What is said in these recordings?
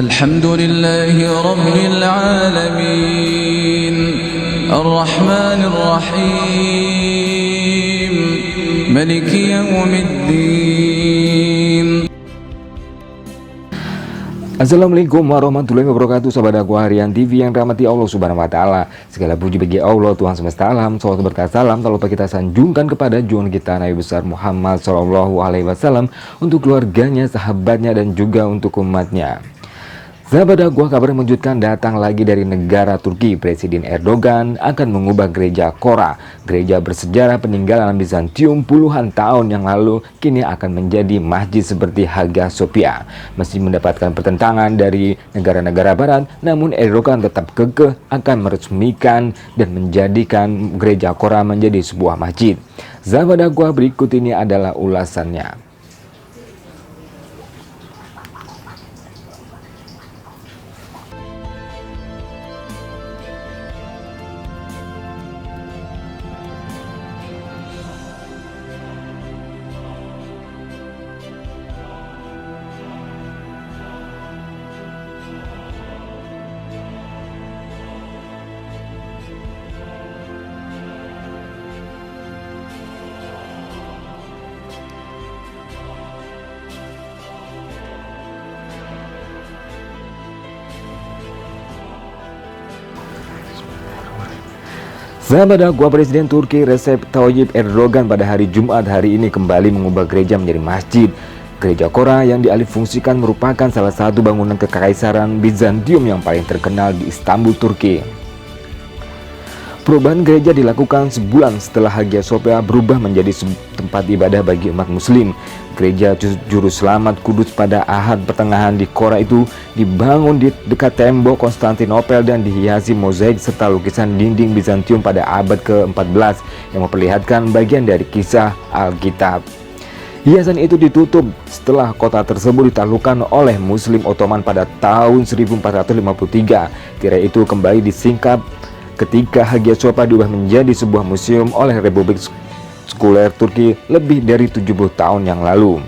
Alhamdulillahi Rabbil Alamin Ar-Rahmanir Rahim Maliki Yawmiddin. Assalamualaikum warahmatullahi wabarakatuh, sahabat Aku Harian TV yang dirahmati Allah Subhanahu wa Ta'ala. Segala puji bagi Allah, Tuhan semesta alam. Salawat berkat salam tak lupa kita sanjungkan kepada junjungan kita Nabi besar Muhammad SAW untuk keluarganya, sahabatnya, dan juga untuk umatnya. Sahabat Aku, kabar mengejutkan datang lagi dari negara Turki. Presiden Erdogan akan mengubah gereja Kora, gereja bersejarah peninggalan Bizantium puluhan tahun yang lalu, kini akan menjadi masjid seperti Hagia Sophia. Meski mendapatkan pertentangan dari negara-negara barat, namun Erdogan tetap kekeh akan meresmikan dan menjadikan gereja Kora menjadi sebuah masjid. Sahabat Aku, berikut ini adalah ulasannya. Sahabat Aku, Presiden Turki Recep Tayyip Erdogan pada hari Jumat hari ini kembali mengubah gereja menjadi masjid. Gereja Kora yang dialihfungsikan merupakan salah satu bangunan kekaisaran Bizantium yang paling terkenal di Istanbul, Turki. Perubahan gereja dilakukan sebulan setelah Hagia Sophia berubah menjadi tempat ibadah bagi umat muslim. Gereja Juru Selamat Kudus pada Ahad pertengahan di Kora itu dibangun di dekat tembok Konstantinopel dan dihiasi mozaik serta lukisan dinding Bizantium pada abad ke-14 yang memperlihatkan bagian dari kisah Alkitab. Hiasan itu ditutup setelah kota tersebut ditaklukkan oleh Muslim Ottoman pada tahun 1453. Tirai itu kembali disingkap ketika Hagia Sophia diubah menjadi sebuah museum oleh Republik Sekuler Turki lebih dari 70 tahun yang lalu.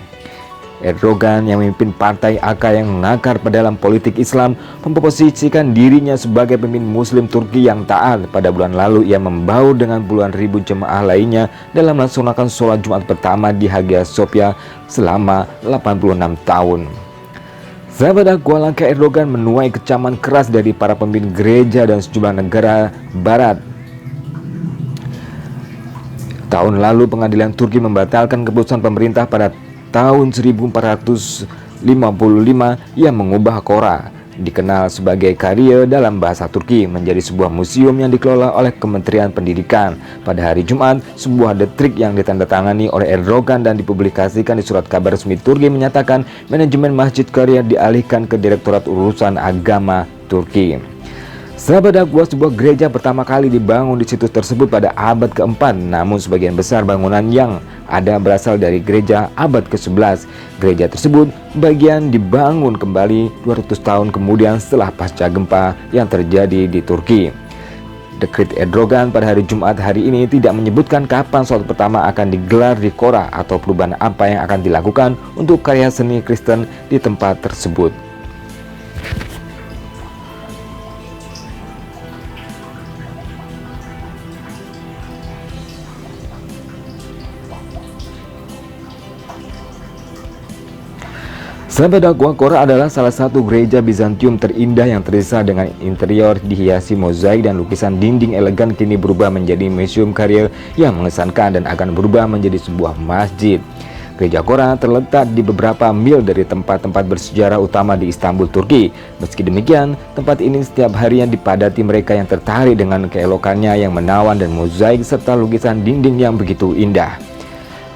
Erdogan yang memimpin partai AK yang mengakar pada dalam politik Islam memposisikan dirinya sebagai pemimpin Muslim Turki yang taat. Pada bulan lalu ia membaur dengan puluhan ribu jemaah lainnya dalam melaksanakan sholat Jumat pertama di Hagia Sophia selama 86 tahun. Sahabat Aku, langkah Erdogan menuai kecaman keras dari para pemimpin gereja dan sejumlah negara barat. Tahun lalu pengadilan Turki membatalkan keputusan pemerintah pada tahun 1455 yang mengubah Kora, dikenal sebagai Karya dalam bahasa Turki, menjadi sebuah museum yang dikelola oleh Kementerian Pendidikan. Pada hari Jumat, sebuah dekret yang ditandatangani oleh Erdogan dan dipublikasikan di surat kabar resmi Turki menyatakan manajemen Masjid Karya dialihkan ke Direktorat Urusan Agama Turki. Sahabat Aku, sebuah gereja pertama kali dibangun di situs tersebut pada abad ke-4, namun sebagian besar bangunan yang ada berasal dari gereja abad ke-11. Gereja tersebut bagian dibangun kembali 200 tahun kemudian setelah pasca gempa yang terjadi di Turki. Dekret Erdogan pada hari Jumat hari ini tidak menyebutkan kapan sholat pertama akan digelar di Kora atau perubahan apa yang akan dilakukan untuk karya seni Kristen di tempat tersebut. Sahabat Aku, Kora adalah salah satu gereja Bizantium terindah yang tersisa dengan interior dihiasi mozaik dan lukisan dinding elegan, kini berubah menjadi museum karya yang mengesankan dan akan berubah menjadi sebuah masjid. Gereja Kora terletak di beberapa mil dari tempat-tempat bersejarah utama di Istanbul, Turki. Meski demikian, tempat ini setiap harinya dipadati mereka yang tertarik dengan keelokannya yang menawan dan mozaik serta lukisan dinding yang begitu indah.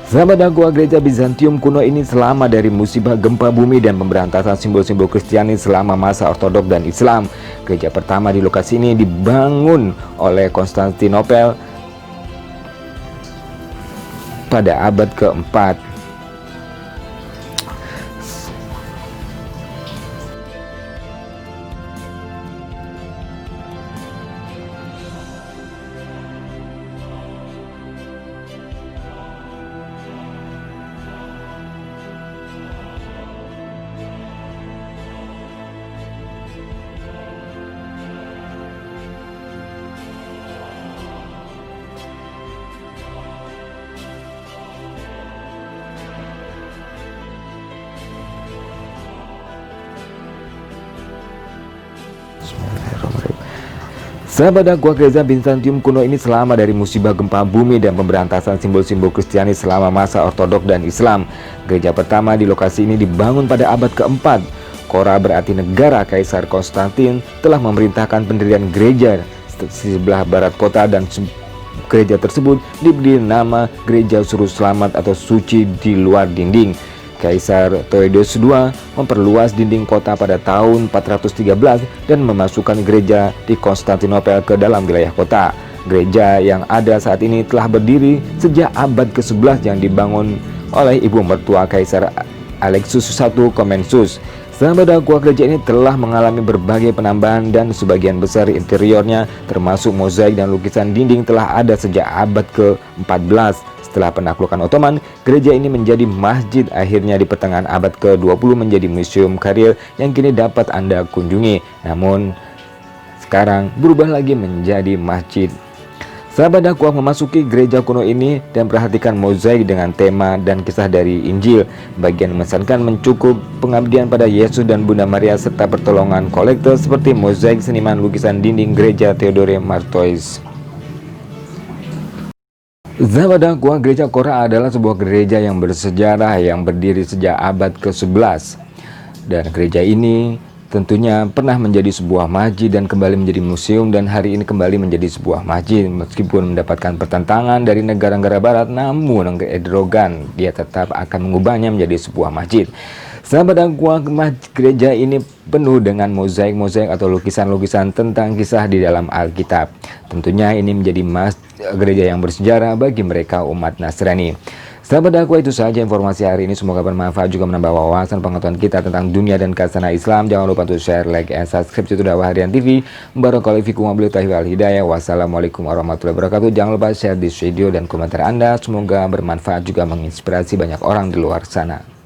Sahabat Aku, gereja Bizantium kuno ini selamat dari musibah gempa bumi dan pemberantasan simbol-simbol Kristiani selama masa Ortodok dan Islam. Gereja pertama di lokasi ini dibangun oleh Konstantinopel pada abad ke-4. Sahabat dakwah gereja Bizantium kuno ini selama dari musibah gempa bumi dan pemberantasan simbol-simbol Kristiani selama masa Ortodok dan Islam. Gereja pertama di lokasi ini dibangun pada abad keempat. Kora berarti negara. Kaisar Konstantin telah memerintahkan pendirian gereja di sebelah barat kota dan gereja tersebut diberi nama Gereja Juru Selamat atau Suci di luar dinding. Kaisar Theodosius II memperluas dinding kota pada tahun 413 dan memasukkan gereja di Konstantinopel ke dalam wilayah kota. Gereja yang ada saat ini telah berdiri sejak abad ke-11 yang dibangun oleh ibu mertua Kaisar Alexius I Komnenos. Sahabat dakwah, gereja ini telah mengalami berbagai penambahan dan sebagian besar interiornya termasuk mozaik dan lukisan dinding telah ada sejak abad ke-14. Setelah penaklukan Ottoman, gereja ini menjadi masjid. Akhirnya di pertengahan abad ke-20 menjadi museum karya yang kini dapat Anda kunjungi. Namun sekarang berubah lagi menjadi masjid. Sahabat dakwah, memasuki gereja kuno ini dan perhatikan mozaik dengan tema dan kisah dari Injil. Bagian memesankan mencukup pengabdian pada Yesus dan Bunda Maria serta pertolongan kolektor seperti mozaik seniman lukisan dinding gereja Theodore Martois. Sahabat dakwah, gereja Kora adalah sebuah gereja yang bersejarah yang berdiri sejak abad ke-11. Dan gereja ini tentunya pernah menjadi sebuah masjid dan kembali menjadi museum, dan hari ini kembali menjadi sebuah masjid. Meskipun mendapatkan pertentangan dari negara-negara barat, namun Erdogan dia tetap akan mengubahnya menjadi sebuah masjid. Sahabat dakwah, gereja ini penuh dengan mozaik-mozaik atau lukisan-lukisan tentang kisah di dalam Alkitab. Tentunya ini menjadi gereja yang bersejarah bagi mereka umat Nasrani. Sahabat dakwah, itu saja informasi hari ini. Semoga bermanfaat juga menambah wawasan pengetahuan kita tentang dunia dan khazanah Islam. Jangan lupa untuk share, like, and subscribe channel Dakwah Harian TV. Barakallahu fikum wabillahi wal hidayah. Wassalamualaikum warahmatullahi wabarakatuh. Jangan lupa share di video dan komentar Anda. Semoga bermanfaat juga menginspirasi banyak orang di luar sana.